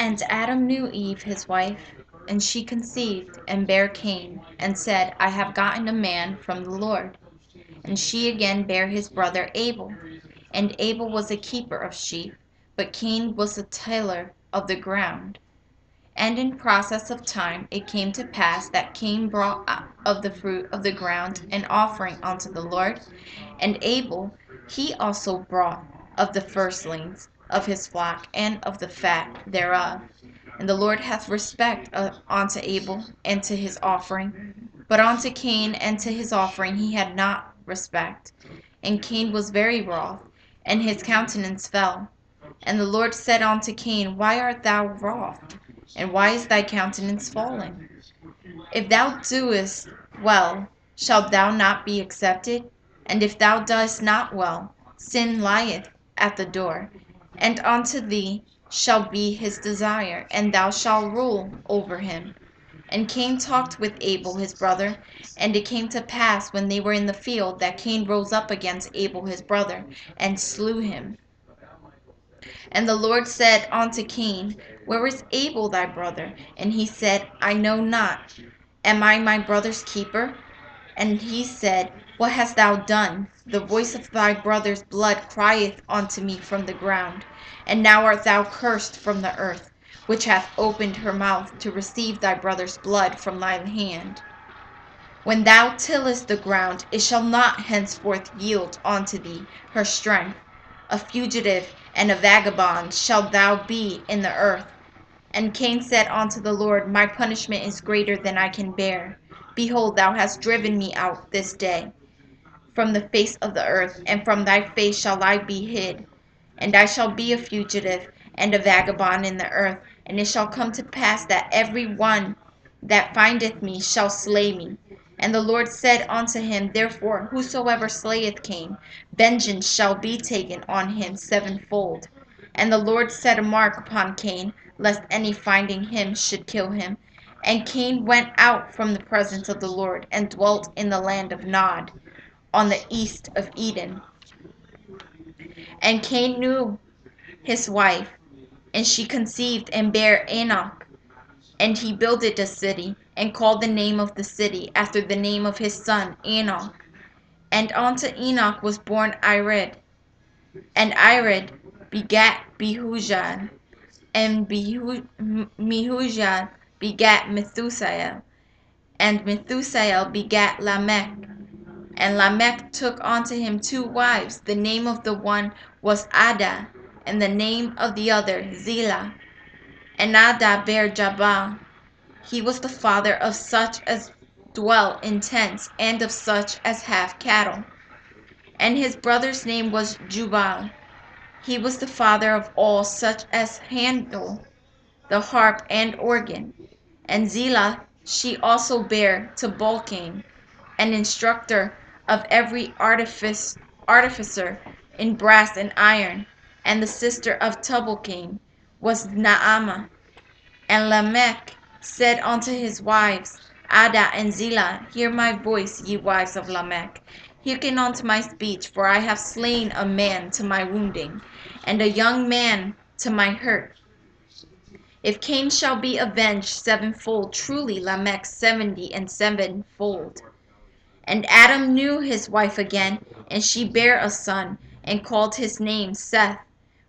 And Adam knew Eve his wife, and she conceived and bare Cain, and said, I have gotten a man from the Lord. And she again bare his brother Abel. And Abel was a keeper of sheep, but Cain was a tiller of the ground. And in process of time it came to pass that Cain brought of the fruit of the ground an offering unto the Lord, and Abel he also brought of the firstlings of his flock and of the fat thereof. And the Lord hath respect unto Abel and to his offering, but unto Cain and to his offering he had not respect. And Cain was very wroth, and his countenance fell. And the Lord said unto Cain, Why art thou wroth? And why is thy countenance fallen? If thou doest well, shalt thou not be accepted? And if thou doest not well, sin lieth at the door, and unto thee shall be his desire, and thou shalt rule over him. And Cain talked with Abel his brother, and it came to pass when they were in the field that Cain rose up against Abel his brother, and slew him. And the Lord said unto Cain, Where is Abel thy brother? And he said, I know not. Am I my brother's keeper? And he said, What hast thou done? The voice of thy brother's blood crieth unto me from the ground. And now art thou cursed from the earth, which hath opened her mouth to receive thy brother's blood from thine hand. When thou tillest the ground, it shall not henceforth yield unto thee her strength. A fugitive and a vagabond shalt thou be in the earth. And Cain said unto the Lord, My punishment is greater than I can bear. Behold, thou hast driven me out this day from the face of the earth, and from thy face shall I be hid. And I shall be a fugitive and a vagabond in the earth, and it shall come to pass that every one that findeth me shall slay me. And the Lord said unto him, Therefore, whosoever slayeth Cain, vengeance shall be taken on him sevenfold. And the Lord set a mark upon Cain, lest any finding him should kill him. And Cain went out from the presence of the Lord, and dwelt in the land of Nod, on the east of Eden. And Cain knew his wife, and she conceived and bare Enoch. And he builded a city, and called the name of the city after the name of his son Enoch. And unto Enoch was born Ired. And Ired begat Behujah, and Mehujah begat Methusael. And Methusael begat Lamech. And Lamech took unto him two wives. The name of the one was Ada, and the name of the other Zillah. And Ada bare Jabal. He was the father of such as dwell in tents, and of such as have cattle. And his brother's name was Jubal. He was the father of all such as handle the harp and organ. And Zillah she also bare Tubal-Cain, an instructor of every artificer in brass and iron. And the sister of Tubal-Cain was Naamah. And Lamech said unto his wives, Ada and Zillah, Hear my voice, ye wives of Lamech. Hearken unto my speech, for I have slain a man to my wounding, and a young man to my hurt. If Cain shall be avenged sevenfold, truly Lamech 70 and sevenfold. And Adam knew his wife again, and she bare a son, and called his name Seth.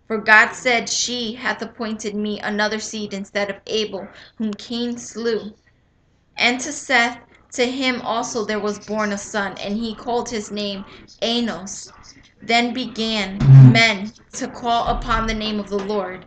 For God said, She hath appointed me another seed instead of Abel, whom Cain slew. And to Seth, to him also there was born a son, and he called his name Enos. Then began men to call upon the name of the Lord.